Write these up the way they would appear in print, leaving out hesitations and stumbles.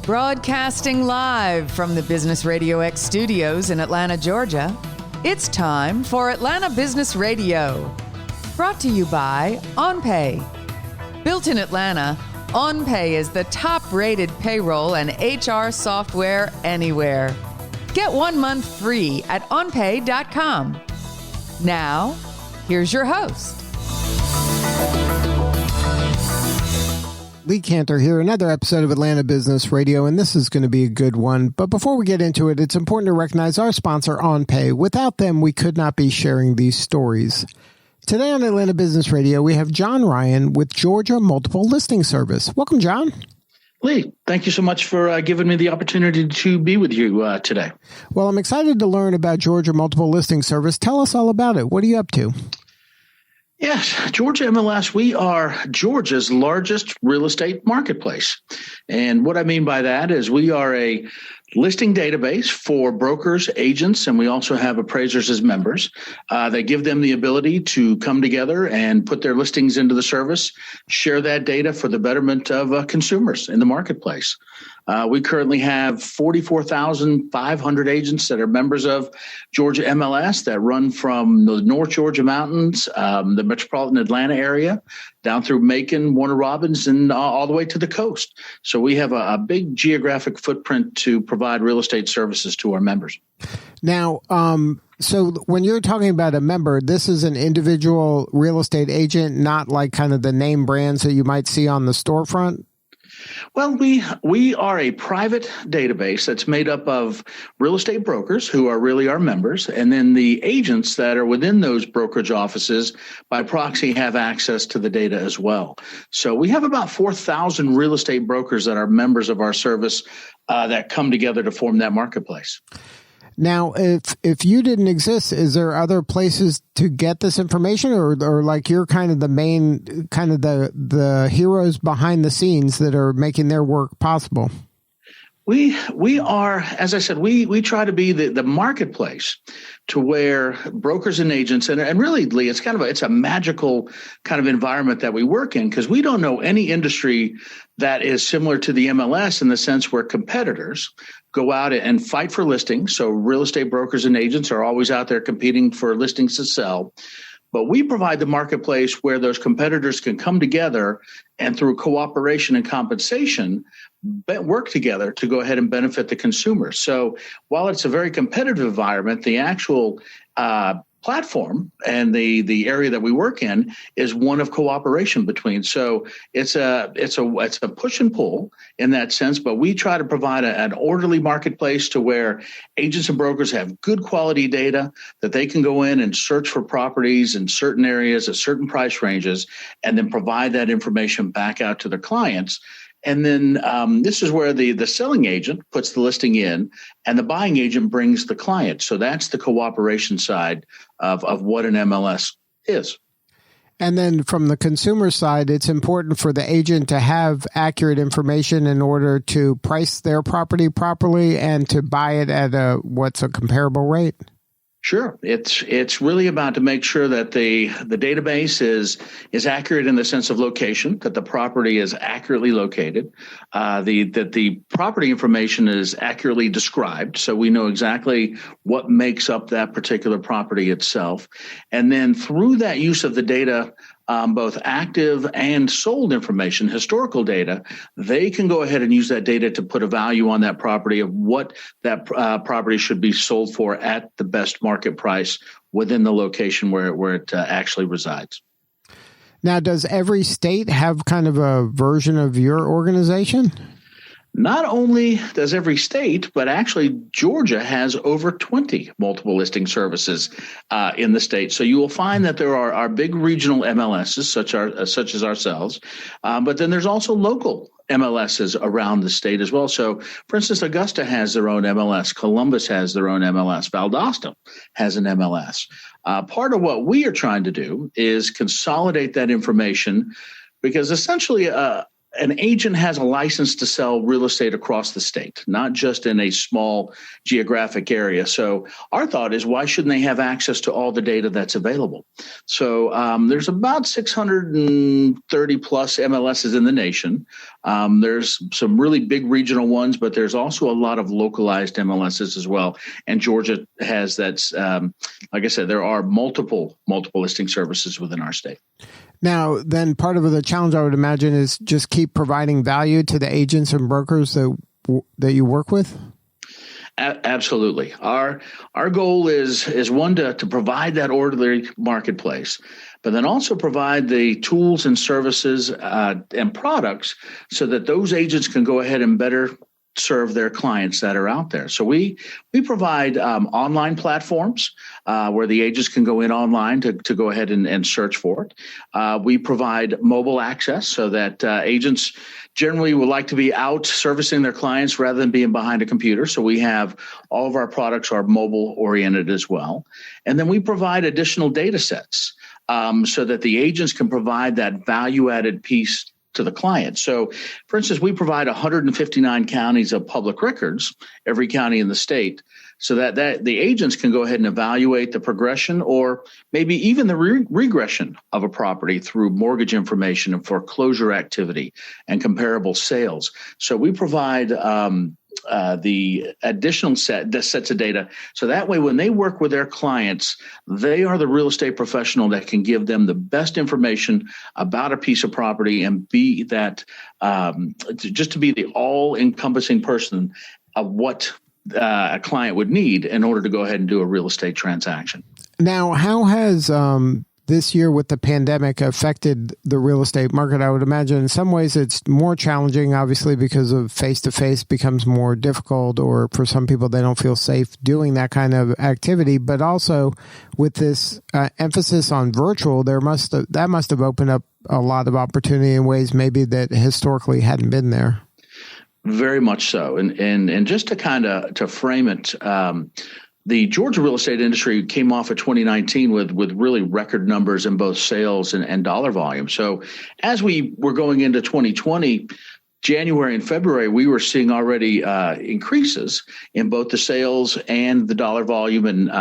Broadcasting live from the Business RadioX studios in Atlanta, Georgia, it's time for Atlanta Business Radio. Brought to you by OnPay. Built in Atlanta, OnPay is the top-rated payroll and HR software anywhere. Get 1 month free at onpay.com. Now, here's your host. Lee Cantor here, another episode of Atlanta Business Radio, and this is going to be a good one. But before we get into it, it's important to recognize our sponsor, OnPay. Without them, we could not be sharing these stories. Today on Atlanta Business Radio, we have John Ryan with Georgia Multiple Listing Service. Welcome, John. Lee, thank you so much for giving me the opportunity to be with you today. Well, I'm excited to learn about Georgia Multiple Listing Service. Tell us all about it. What are you up to? Yes, Georgia MLS, we are Georgia's largest real estate marketplace. And what I mean by that is we are a listing database for brokers, agents, and we also have appraisers as members. They give them the ability to come together and put their listings into the service, share that data for the betterment of consumers in the marketplace. We currently have 44,500 agents that are members of Georgia MLS that run from the North Georgia mountains, the metropolitan Atlanta area, down through Macon, Warner Robins, and all the way to the coast. So we have a big geographic footprint to provide real estate services to our members. Now, so when you're talking about a member, this is an individual real estate agent, not like kind of the name brands that you might see on the storefront? Well, we are a private database that's made up of real estate brokers who are really our members, and then the agents that are within those brokerage offices by proxy have access to the data as well. So we have about 4,000 real estate brokers that are members of our service that come together to form that marketplace. Now, if you didn't exist, is there other places to get this information, or like you're kind of the main, kind of the heroes behind the scenes that are making their work possible? We are, as I said, we try to be the marketplace to where brokers and agents, and really, Lee, it's a magical kind of environment that we work in, because we don't know any industry that is similar to the MLS in the sense where competitors go out and fight for listings. So real estate brokers and agents are always out there competing for listings to sell. But we provide the marketplace where those competitors can come together and through cooperation and compensation, work together to go ahead and benefit the consumer. So while it's a very competitive environment, the actual platform and the area that we work in is one of cooperation between. So it's a push and pull in that sense, but we try to provide an orderly marketplace to where agents and brokers have good quality data that they can go in and search for properties in certain areas at certain price ranges, and then provide that information back out to their clients. And then this is where the selling agent puts the listing in and the buying agent brings the client. So that's the cooperation side of what an MLS is. And then from the consumer side, it's important for the agent to have accurate information in order to price their property properly and to buy it at what's a comparable rate. Sure. It's really about to make sure that the database is accurate in the sense of location, that the property is accurately located, that the property information is accurately described, so we know exactly what makes up that particular property itself. And then through that use of the data, both active and sold information, historical data, they can go ahead and use that data to put a value on that property of what that property should be sold for at the best market price within the location where it actually resides. Now, does every state have kind of a version of your organization? Not only does every state, but actually Georgia has over 20 multiple listing services in the state. So you will find that there are big regional MLSs, such as ourselves, but then there's also local MLSs around the state as well. So, for instance, Augusta has their own MLS. Columbus has their own MLS. Valdosta has an MLS. Part of what we are trying to do is consolidate that information, because essentially an agent has a license to sell real estate across the state, not just in a small geographic area. So our thought is, why shouldn't they have access to all the data that's available? So there's about 630 plus MLSs in the nation. There's some really big regional ones, but there's also a lot of localized MLSs as well. And Georgia has that. Like I said, there are multiple listing services within our state. Now, then part of the challenge, I would imagine, is just keep providing value to the agents and brokers that you work with? Absolutely. Our goal is one, to provide that orderly marketplace, but then also provide the tools and services and products so that those agents can go ahead and better serve their clients that are out there. So we provide online platforms where the agents can go in online to go ahead and search for it. We provide mobile access so that agents generally would like to be out servicing their clients rather than being behind a computer. So we have all of our products are mobile oriented as well. And then we provide additional data sets so that the agents can provide that value added piece to the client. So, for instance, we provide 159 counties of public records, every county in the state, so that the agents can go ahead and evaluate the progression or maybe even the regression of a property through mortgage information and foreclosure activity and comparable sales. So we provide the additional sets of data. So that way, when they work with their clients, they are the real estate professional that can give them the best information about a piece of property and be that just to be the all-encompassing person of what a client would need in order to go ahead and do a real estate transaction. Now, how has this year with the pandemic affected the real estate market? I would imagine in some ways it's more challenging, obviously, because of face-to-face becomes more difficult, or for some people, they don't feel safe doing that kind of activity. But also with this emphasis on virtual, that must have opened up a lot of opportunity in ways maybe that historically hadn't been there. Very much so. And just to frame it, the Georgia real estate industry came off of 2019 with really record numbers in both sales and dollar volume. So as we were going into 2020, January and February, we were seeing already increases in both the sales and the dollar volume, and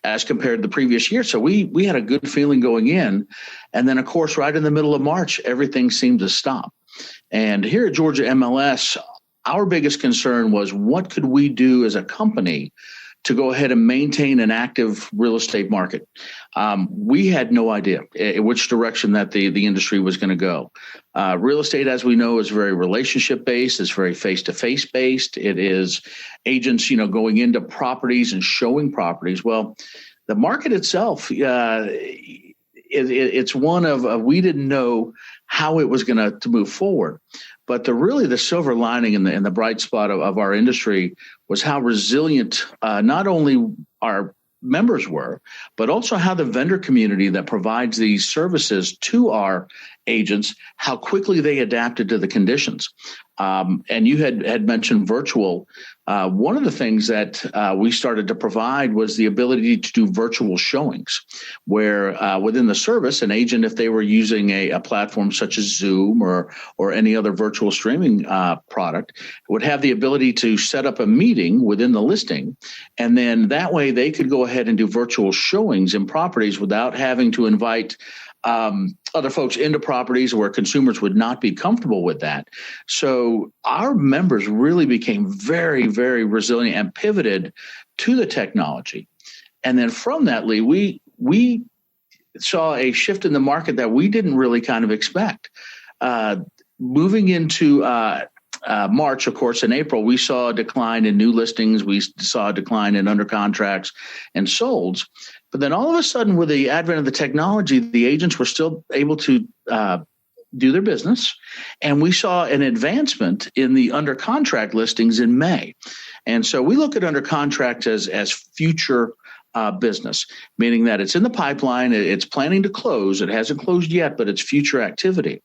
as compared to the previous year. So we had a good feeling going in. And then, of course, right in the middle of March, everything seemed to stop. And here at Georgia MLS, our biggest concern was, what could we do as a company to go ahead and maintain an active real estate market? We had no idea which direction that the industry was going to go. Real estate, as we know, is very relationship based. It's very face-to-face based. It is agents, going into properties and showing properties. Well, the market itself, it's one of we didn't know how it was going to move forward. But the silver lining and the bright spot of our industry was how resilient not only our members were, but also how the vendor community that provides these services to our agents, how quickly they adapted to the conditions. And you had mentioned virtual. One of the things that we started to provide was the ability to do virtual showings, where within the service, an agent, if they were using a platform such as Zoom or any other virtual streaming product, would have the ability to set up a meeting within the listing. And then that way they could go ahead and do virtual showings in properties without having to invite other folks into properties where consumers would not be comfortable with that. So our members really became very, very resilient and pivoted to the technology. And then from that, Lee, we saw a shift in the market that we didn't really kind of expect. Moving into March, of course, in April, we saw a decline in new listings. We saw a decline in under contracts and solds. But then all of a sudden, with the advent of the technology, the agents were still able to do their business. And we saw an advancement in the under contract listings in May. And so we look at under contract as future business, meaning that it's in the pipeline, it's planning to close. It hasn't closed yet, but it's future activity.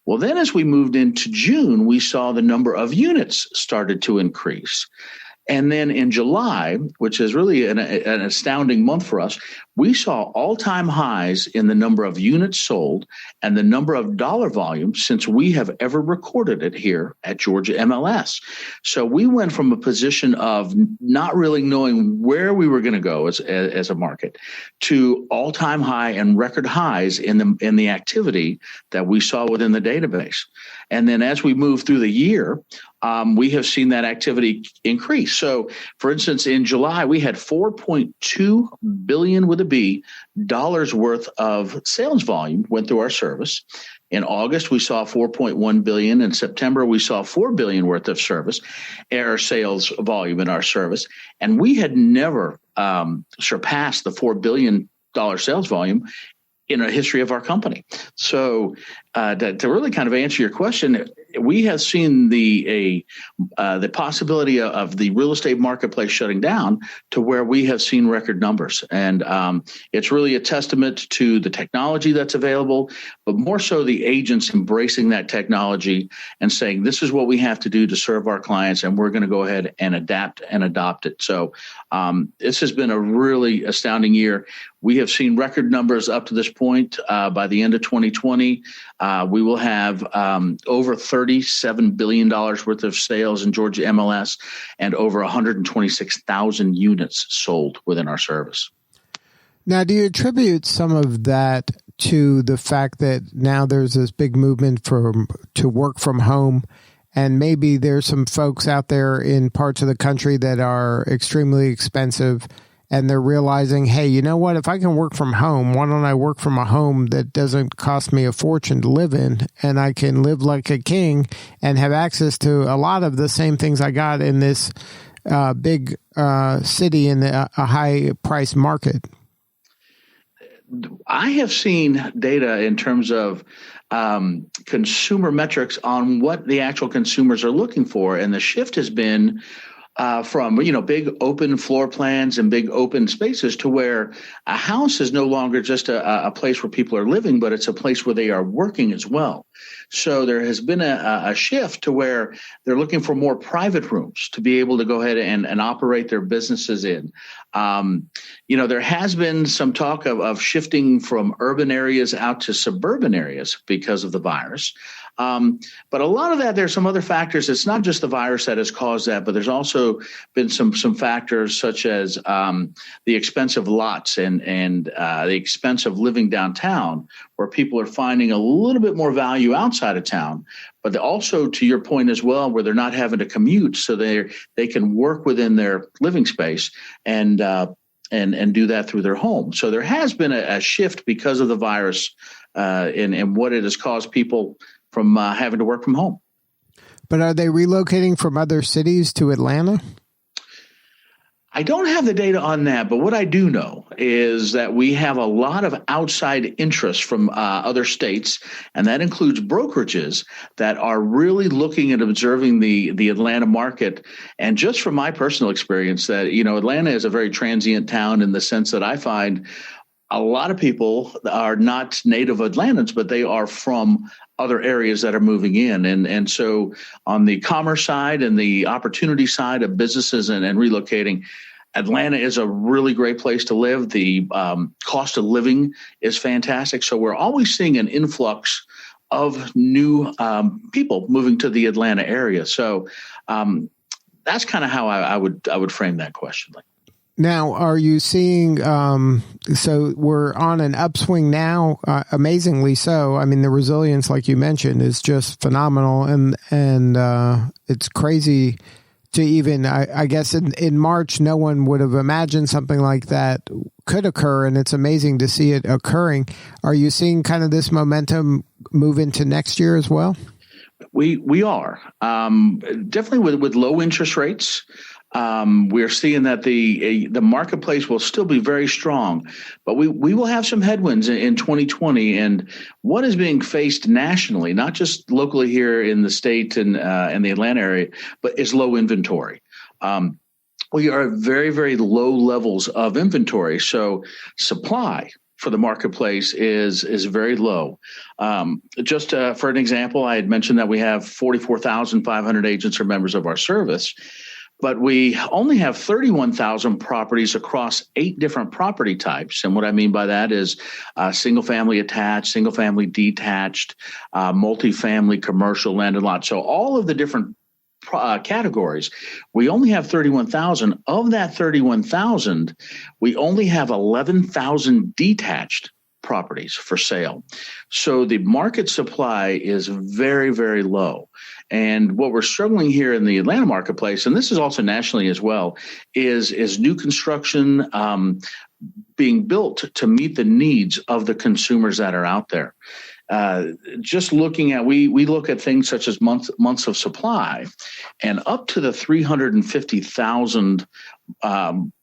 Well, then as we moved into June, we saw the number of units started to increase. And then in July, which is really an astounding month for us, we saw all-time highs in the number of units sold and the number of dollar volume since we have ever recorded it here at Georgia MLS. So we went from a position of not really knowing where we were going to go as a market to all-time high and record highs in the activity that we saw within the database. And then as we move through the year, we have seen that activity increase. So, for instance, in July, we had $4.2 billion with a B dollars worth of sales volume went through our service. In August, we saw $4.1 billion. In September, we saw $4 billion worth of service or sales volume in our service. And we had never surpassed the $4 billion sales volume in a history of our company. So to really kind of answer your question, we have seen the possibility of the real estate marketplace shutting down to where we have seen record numbers. And it's really a testament to the technology that's available, but more so the agents embracing that technology and saying, this is what we have to do to serve our clients, and we're going to go ahead and adapt and adopt it. So this has been a really astounding year. We have seen record numbers up to this point. By the end of 2020, we will have over $37 billion worth of sales in Georgia MLS and over 126,000 units sold within our service. Now, do you attribute some of that to the fact that now there's this big movement to work from home, and maybe there's some folks out there in parts of the country that are extremely expensive, and they're realizing, hey, you know what? If I can work from home, why don't I work from a home that doesn't cost me a fortune to live in, and I can live like a king and have access to a lot of the same things I got in this big city in a high-price market? I have seen data in terms of consumer metrics on what the actual consumers are looking for, and the shift has been from big open floor plans and big open spaces to where a house is no longer just a place where people are living, but it's a place where they are working as well. So there has been a shift to where they're looking for more private rooms to be able to go ahead and operate their businesses in. There has been some talk of shifting from urban areas out to suburban areas because of the virus. But a lot of that, there's some other factors. It's not just the virus that has caused that, but there's also been some factors such as the expense of lots and the expense of living downtown, where people are finding a little bit more value outside of town. But also, to your point as well, where they're not having to commute, so they can work within their living space and do that through their home. So there has been a shift because of the virus and what it has caused people from having to work from home. But are they relocating from other cities to Atlanta? I don't have the data on that, but what I do know is that we have a lot of outside interest from other states, and that includes brokerages that are really looking at observing the Atlanta market. And just from my personal experience, that Atlanta is a very transient town in the sense that I find a lot of people are not native Atlantans, but they are from other areas that are moving in. And so on the commerce side and the opportunity side of businesses and relocating, Atlanta is a really great place to live. The cost of living is fantastic. So we're always seeing an influx of new people moving to the Atlanta area. So that's kind of how I would frame that question. Now, are you seeing, so we're on an upswing now, amazingly so. I mean, the resilience, like you mentioned, is just phenomenal. And it's crazy to even, I guess in March, no one would have imagined something like that could occur. And it's amazing to see it occurring. Are you seeing kind of this momentum move into next year as well? We are definitely with low interest rates. We're seeing that the marketplace will still be very strong, but we will have some headwinds in 2020. And what is being faced nationally, not just locally here in the state and the Atlanta area, but is low inventory. We are at very, very low levels of inventory. So supply for the marketplace is very low. Just for an example, I had mentioned that we have 44,500 agents or members of our service. but we only have 31,000 properties across 8 different property types. And what I mean by that is single family attached, single family detached, multifamily, commercial, land and lot. So all of the different categories, we only have 31,000. Of that 31,000, we only have 11,000 detached properties for sale. So the market supply is very, very low. And what we're struggling here in the Atlanta marketplace, and this is also nationally as well, is new construction being built to meet the needs of the consumers that are out there. Just looking at, we look at things such as months of supply, and up to the 350,000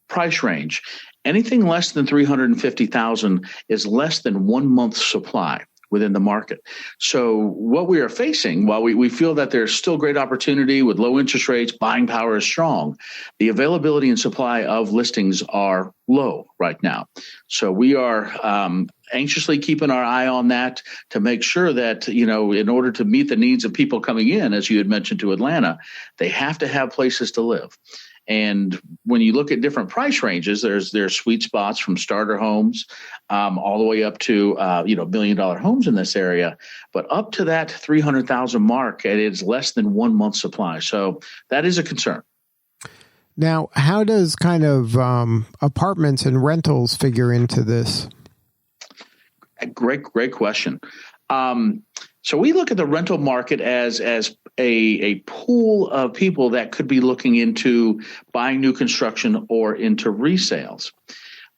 price range. Anything less than 350,000 is less than 1 month's supply within the market. So what we are facing, while we feel that there's still great opportunity with low interest rates, buying power is strong, the availability and supply of listings are low right now. So we are anxiously keeping our eye on that to make sure that, in order to meet the needs of people coming in, as you had mentioned, to Atlanta, they have to have places to live. And when you look at different price ranges, there's sweet spots from starter homes all the way up to $1 million homes in this area. But up to that 300,000 mark, it is less than 1 month's supply. So that is a concern. Now, how does kind of apartments and rentals figure into this? Great question. So we look at the rental market as a pool of people that could be looking into buying new construction or into resales.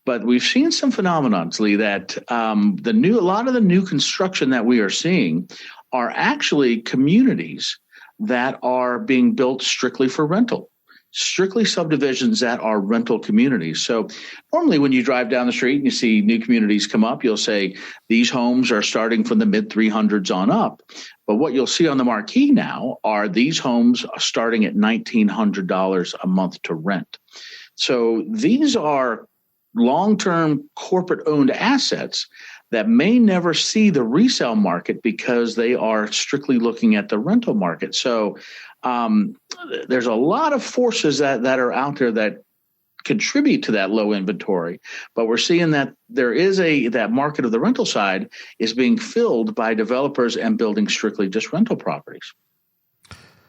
But we've seen some phenomena, Lee, that a lot of the new construction that we are seeing are actually communities that are being built strictly for rental. Strictly subdivisions that are rental communities. So normally when you drive down the street and you see new communities come up, you'll say these homes are starting from the mid 300s on up. But what you'll see on the marquee now are these homes starting at $1,900 a month to rent. So these are long-term corporate-owned assets that may never see the resale market because they are strictly looking at the rental market. So there's a lot of forces that are out there that contribute to that low inventory, but we're seeing that there is that market of the rental side is being filled by developers and building strictly just rental properties.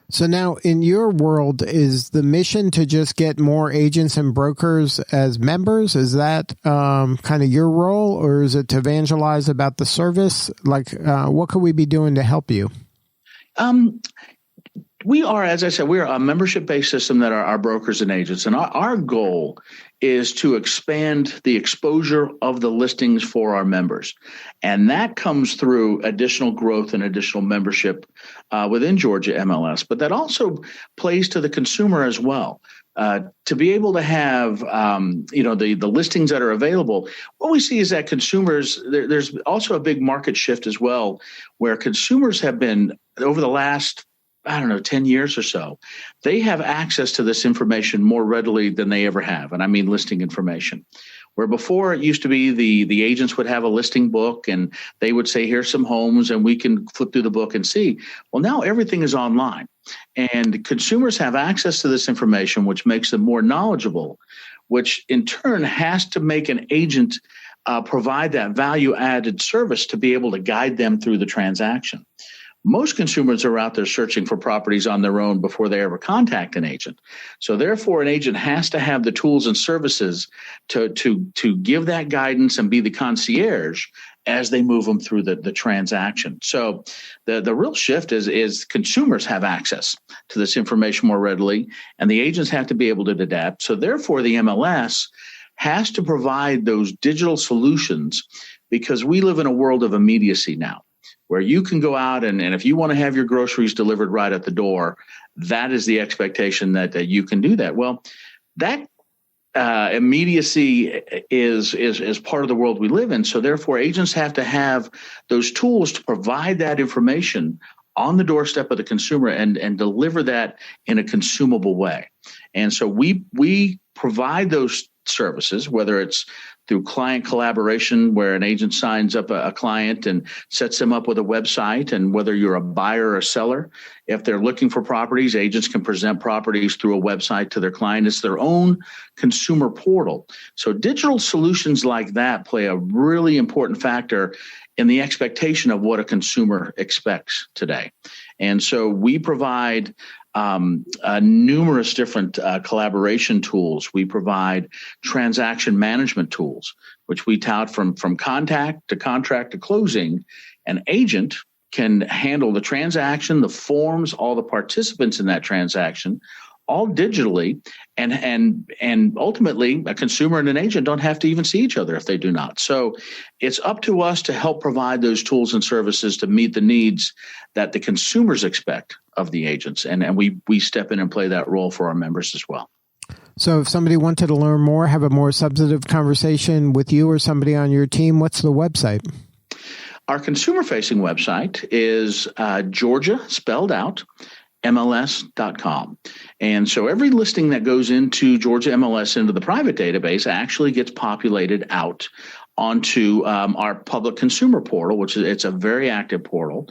So now in your world, is the mission to just get more agents and brokers as members? Is that kind of your role, or is it to evangelize about the service? Like, what could we be doing to help you? We are, as I said, we're a membership-based system that are our brokers and agents. And our goal is to expand the exposure of the listings for our members. And that comes through additional growth and additional membership within Georgia MLS. But that also plays to the consumer as well. To be able to have, the listings that are available, what we see is that consumers, there's also a big market shift as well, where consumers have been, over the last 10 years or so, they have access to this information more readily than they ever have. And I mean listing information. Where before it used to be the agents would have a listing book and they would say, here's some homes and we can flip through the book and see. Well, now everything is online and consumers have access to this information, which makes them more knowledgeable, which in turn has to make an agent provide that value added service to be able to guide them through the transaction. Most consumers are out there searching for properties on their own before they ever contact an agent. So therefore, an agent has to have the tools and services to give that guidance and be the concierge as they move them through the transaction. So the real shift is consumers have access to this information more readily, and the agents have to be able to adapt. So therefore, the MLS has to provide those digital solutions because we live in a world of immediacy now, where you can go out and if you want to have your groceries delivered right at the door, that is the expectation that you can do that. Well, that immediacy is part of the world we live in. So therefore, agents have to have those tools to provide that information on the doorstep of the consumer and deliver that in a consumable way. And so we provide those services, whether it's through client collaboration, where an agent signs up a client and sets them up with a website. And whether you're a buyer or a seller, if they're looking for properties, agents can present properties through a website to their client. It's their own consumer portal. So digital solutions like that play a really important factor in the expectation of what a consumer expects today. And so we provide numerous different collaboration tools. We provide transaction management tools, which we tout from contact to contract to closing. An agent can handle the transaction, the forms, all the participants in that transaction, all digitally, and ultimately a consumer and an agent don't have to even see each other if they do not. So it's up to us to help provide those tools and services to meet the needs that the consumers expect of the agents. And we step in and play that role for our members as well. So if somebody wanted to learn more, have a more substantive conversation with you or somebody on your team, what's the website? Our consumer-facing website is Georgia, spelled out, MLS.com. And so every listing that goes into Georgia MLS into the private database actually gets populated out onto our public consumer portal, which is it's a very active portal.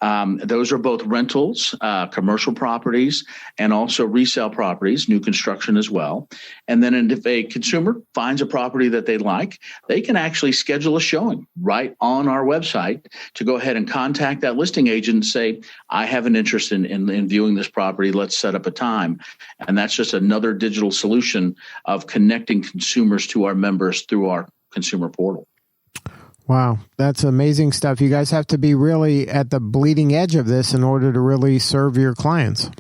Those are both rentals, commercial properties, and also resale properties, new construction as well. And then if a consumer finds a property that they like, they can actually schedule a showing right on our website to go ahead and contact that listing agent and say, I have an interest in viewing this property. Let's set up a time. And that's just another digital solution of connecting consumers to our members through our consumer portal. Wow, that's amazing stuff. You guys have to be really at the bleeding edge of this in order to really serve your clients.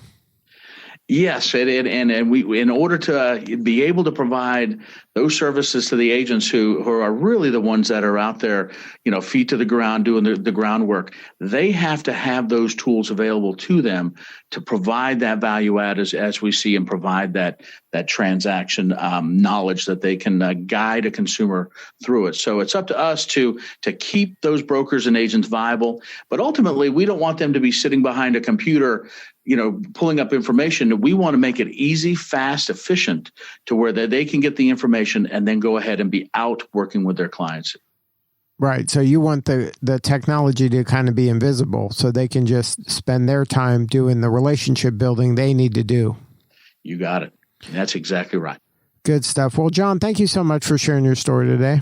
Yes, and we, in order to be able to provide those services to the agents who are really the ones that are out there, feet to the ground doing the groundwork, they have to have those tools available to them to provide that value add as we see and provide that transaction knowledge that they can guide a consumer through it. So it's up to us to keep those brokers and agents viable, but ultimately we don't want them to be sitting behind a computer pulling up information. We want to make it easy, fast, efficient to where they can get the information and then go ahead and be out working with their clients. Right. So you want the technology to kind of be invisible so they can just spend their time doing the relationship building they need to do. You got it. That's exactly right. Good stuff. Well, John, thank you so much for sharing your story today.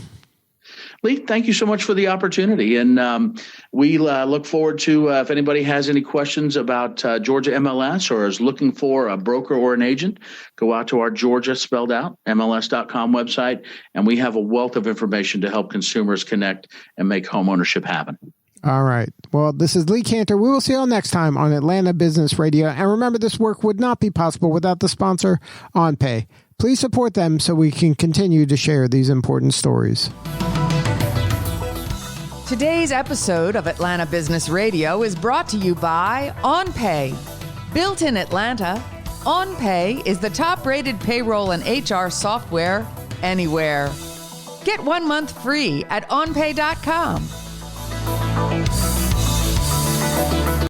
Lee, thank you so much for the opportunity. And we look forward to if anybody has any questions about Georgia MLS or is looking for a broker or an agent, go out to our Georgia, spelled out, MLS.com website. And we have a wealth of information to help consumers connect and make home ownership happen. All right. Well, this is Lee Cantor. We will see you all next time on Atlanta Business Radio. And remember, this work would not be possible without the sponsor, OnPay. Please support them so we can continue to share these important stories. Today's episode of Atlanta Business Radio is brought to you by OnPay. Built in Atlanta, OnPay is the top-rated payroll and HR software anywhere. Get 1 month free at onpay.com.